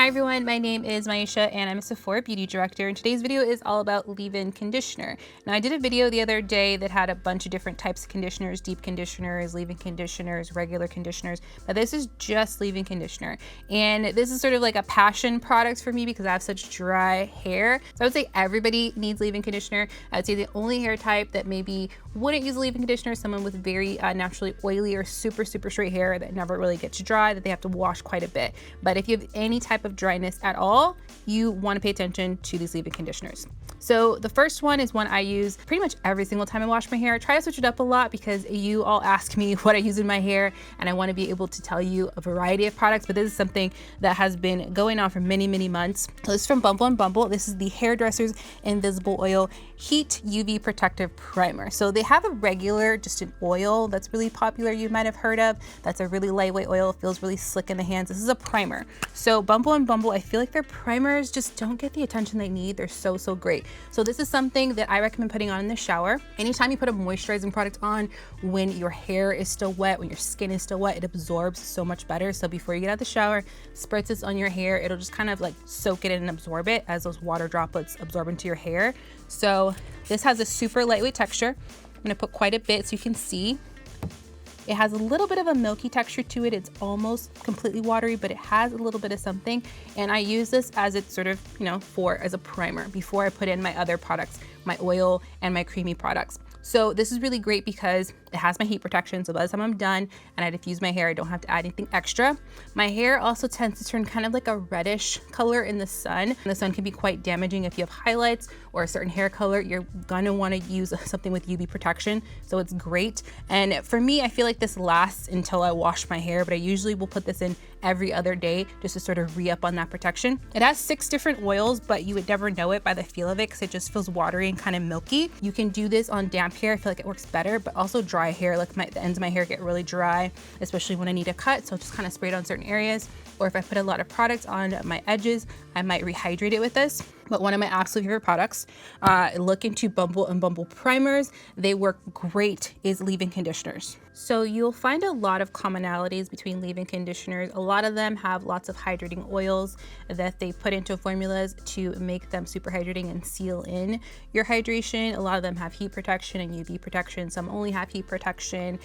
Hi everyone, my name is Myiesha and I'm a Sephora beauty director, and today's video is all about leave-in conditioner. Now I did a video the other day that had a bunch of different types of conditioners, deep conditioners, leave-in conditioners, regular conditioners, but this is just leave-in conditioner. And this is sort of like a passion product for me because I have such dry hair. So I would say everybody needs leave-in conditioner. I would say the only hair type that maybe wouldn't use a leave-in conditioner is someone with very naturally oily or super straight hair that never really gets dry, that they have to wash quite a bit. But if you have any type of dryness at all, you want to pay attention to these leave-in conditioners. So the first one is one I use pretty much every single time I wash my hair. I try to switch it up a lot because you all ask me what I use in my hair, and I want to be able to tell you a variety of products, but this is something that has been going on for many months. So this is from Bumble & Bumble. This is the Hairdresser's Invisible Oil Heat UV Protective Primer. So they have a regular, just an oil that's really popular you might have heard of. That's a really lightweight oil, feels really slick in the hands. This is a primer. So Bumble & Bumble, I feel like their primers just don't get the attention they need. They're so great. So this is something that I recommend putting on in the shower. Anytime you put a moisturizing product on when your hair is still wet, when your skin is still wet, it absorbs so much better. So before you get out of the shower, spritz this on your hair. It'll just kind of like soak it in and absorb it as those water droplets absorb into your hair. So this has a super lightweight texture. I'm gonna put quite a bit so you can see. It has a little bit of a milky texture to it. It's almost completely watery, but it has a little bit of something. And I use this as it's sort of, as a primer before I put in my other products, my oil and my creamy products. So this is really great because it has my heat protection. So by the time I'm done and I diffuse my hair, I don't have to add anything extra. My hair also tends to turn kind of like a reddish color in the sun. And the sun can be quite damaging if you have highlights or a certain hair color. You're gonna wanna use something with UV protection. So it's great. And for me, I feel like this lasts until I wash my hair, but I usually will put this in every other day just to sort of re-up on that protection. It has 6 different oils, but you would never know it by the feel of it because it just feels watery and kind of milky. You can do this on damp hair. I feel like it works better, but also dry hair. Like the ends of my hair get really dry, especially when I need a cut. So I'll just kind of spray it on certain areas. Or if I put a lot of product on my edges, I might rehydrate it with this. But one of my absolute favorite products, look into Bumble & Bumble primers. They work great, is leave-in conditioners. So you'll find a lot of commonalities between leave-in conditioners. A lot of them have lots of hydrating oils that they put into formulas to make them super hydrating and seal in your hydration. A lot of them have heat protection and UV protection. Some only have heat protection.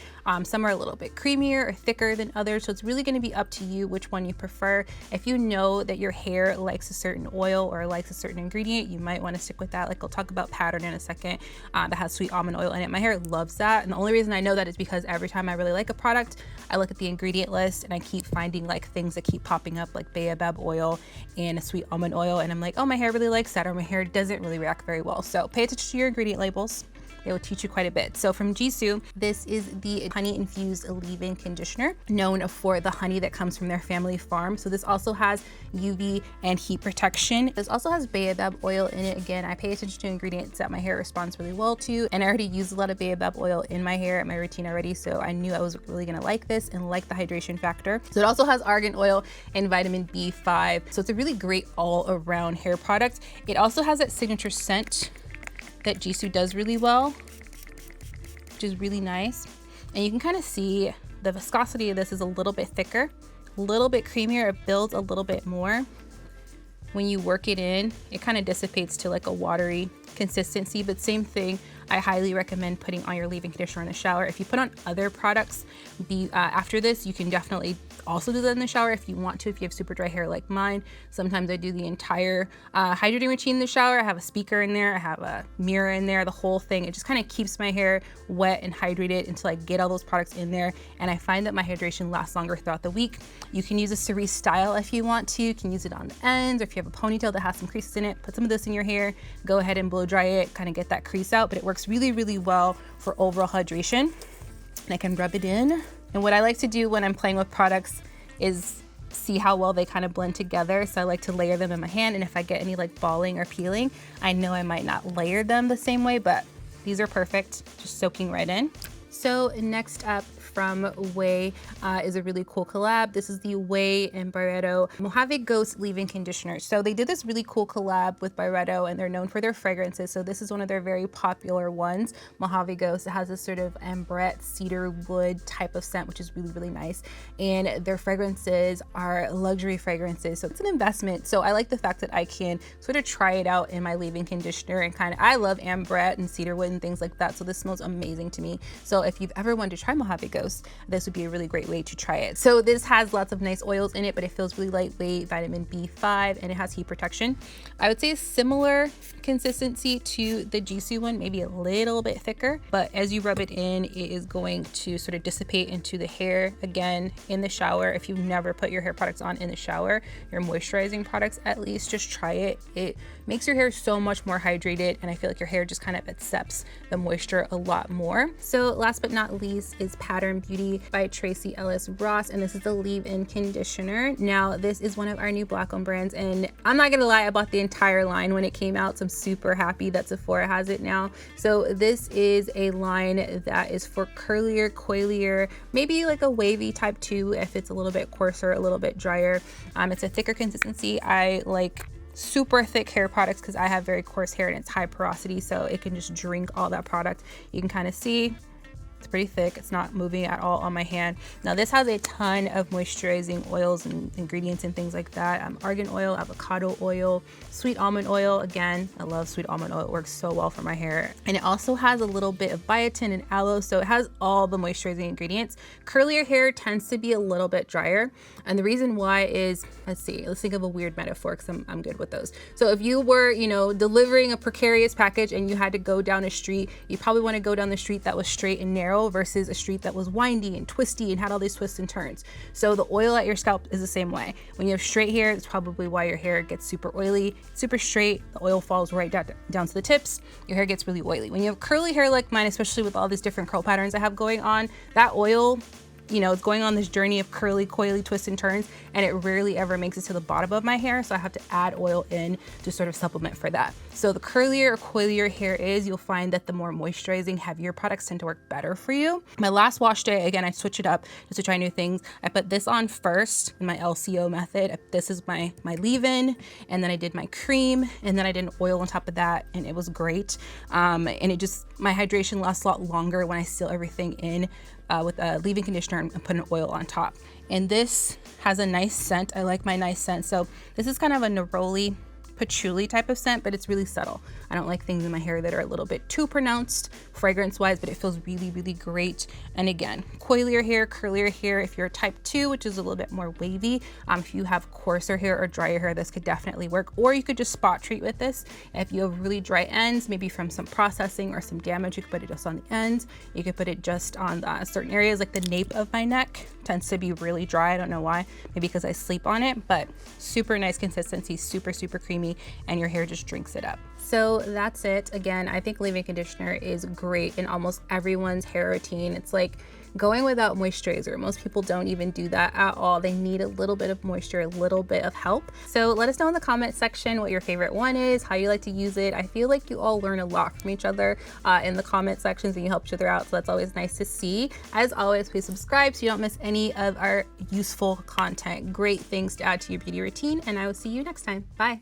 Some are a little bit creamier or thicker than others. So it's really going to be up to you which one you prefer. If you know that your hair likes a certain oil or likes a certain ingredient, you might want to stick with that. Like I'll talk about Pattern in a second, that has sweet almond oil in it. My hair loves that, and the only reason I know that is because every time I really like a product, I look at the ingredient list and I keep finding like things that keep popping up, like baobab oil and a sweet almond oil, and I'm like, oh, my hair really likes that, or my hair doesn't really react very well. So pay attention to your ingredient labels. They will teach you quite a bit. So from Jisoo, this is the honey infused leave-in conditioner, known for the honey that comes from their family farm. So this also has UV and heat protection. This also has baobab oil in it. Again, I pay attention to ingredients that my hair responds really well to, and I already use a lot of baobab oil in my hair at my routine already, so I knew I was really gonna like this and like the hydration factor. So it also has argan oil and vitamin B5. So it's a really great all-around hair product. It also has that signature scent that Jisoo does really well, which is really nice. And you can kind of see the viscosity of this is a little bit thicker, a little bit creamier. It builds a little bit more. When you work it in, it kind of dissipates to like a watery consistency, but same thing. I highly recommend putting on your leave-in conditioner in the shower. If you put on other products after this, you can definitely also do that in the shower if you want to, if you have super dry hair like mine. Sometimes I do the entire hydrating routine in the shower. I have a speaker in there, I have a mirror in there, the whole thing. It just kind of keeps my hair wet and hydrated until I get all those products in there. And I find that my hydration lasts longer throughout the week. You can use this to restyle if you want to. You can use it on the ends, or if you have a ponytail that has some creases in it, put some of this in your hair, go ahead and blow dry it, kind of get that crease out. But it works really well for overall hydration. And I can rub it in. And what I like to do when I'm playing with products is see how well they kind of blend together. So I like to layer them in my hand, and if I get any like balling or peeling, I know I might not layer them the same way, but these are perfect, just soaking right in. So next up from Whey is a really cool collab. This is the Whey Embryo Mojave Ghost leave-in conditioner. So they did this really cool collab with Byredo, and they're known for their fragrances. So this is one of their very popular ones, Mojave Ghost. It has this sort of ambrette cedar wood type of scent, which is really, really nice. And their fragrances are luxury fragrances, so it's an investment. So I like the fact that I can sort of try it out in my leave-in conditioner, and I love ambrette and cedar wood and things like that. So this smells amazing to me. So if you've ever wanted to try Mojave Ghost, this would be a really great way to try it. So this has lots of nice oils in it, but it feels really lightweight, vitamin B5, and it has heat protection. I would say a similar consistency to the Jisoo one, maybe a little bit thicker, but as you rub it in, it is going to sort of dissipate into the hair. Again, in the shower, if you've never put your hair products on in the shower, your moisturizing products at least, just try it. It makes your hair so much more hydrated, and I feel like your hair just kind of accepts the moisture a lot more. So last but not least is Pattern Beauty by Tracee Ellis Ross, and this is the leave-in conditioner. Now this is one of our new black owned brands, and I'm not gonna lie, I bought the entire line when it came out, so I'm super happy that Sephora has it now. So this is a line that is for curlier, coilier, maybe like a wavy type 2 if it's a little bit coarser, a little bit drier. It's a thicker consistency. I like super thick hair products because I have very coarse hair and it's high porosity, so it can just drink all that product. You can kind of see it's pretty thick. It's not moving at all on my hand. Now this has a ton of moisturizing oils and ingredients and things like that. Argan oil, avocado oil, sweet almond oil. Again, I love sweet almond oil. It works so well for my hair. And it also has a little bit of biotin and aloe, so it has all the moisturizing ingredients. Curlier hair tends to be a little bit drier, and the reason why is, let's think of a weird metaphor because I'm good with those. So if you were, delivering a precarious package and you had to go down a street, you probably want to go down the street that was straight and narrow versus a street that was windy and twisty and had all these twists and turns. So the oil at your scalp is the same way. When you have straight hair, it's probably why your hair gets super oily, super straight. The oil falls right down to the tips. Your hair gets really oily. When you have curly hair like mine, especially with all these different curl patterns I have going on, that oil, it's going on this journey of curly, coily twists and turns, and it rarely ever makes it to the bottom of my hair. So I have to add oil in to sort of supplement for that. So the curlier or coilier hair is, you'll find that the more moisturizing, heavier products tend to work better for you. My last wash day, again, I switch it up just to try new things. I put this on first in my LCO method. This is my leave-in, and then I did my cream, and then I did an oil on top of that, and it was great. And my hydration lasts a lot longer when I seal everything in with a leave-in conditioner and put an oil on top. And this has a nice scent. I like my nice scent. So this is kind of a neroli patchouli type of scent, but it's really subtle. I don't like things in my hair that are a little bit too pronounced fragrance wise, but it feels really, really great. And again, coilier hair, curlier hair, if you're a type 2, which is a little bit more wavy, if you have coarser hair or drier hair, this could definitely work. Or you could just spot treat with this. If you have really dry ends, maybe from some processing or some damage, you could put it just on the ends. You could put it just on certain areas, like the nape of my neck tends to be really dry. I don't know why, maybe because I sleep on it, but super nice consistency, super, super creamy, and your hair just drinks it up. So that's it. Again, I think leave-in conditioner is great in almost everyone's hair routine. It's like going without moisturizer. Most people don't even do that at all. They need a little bit of moisture, a little bit of help. So let us know in the comment section what your favorite one is, how you like to use it. I feel like you all learn a lot from each other in the comment sections, and you help each other out. So that's always nice to see. As always, please subscribe so you don't miss any of our useful content. Great things to add to your beauty routine, and I will see you next time. Bye.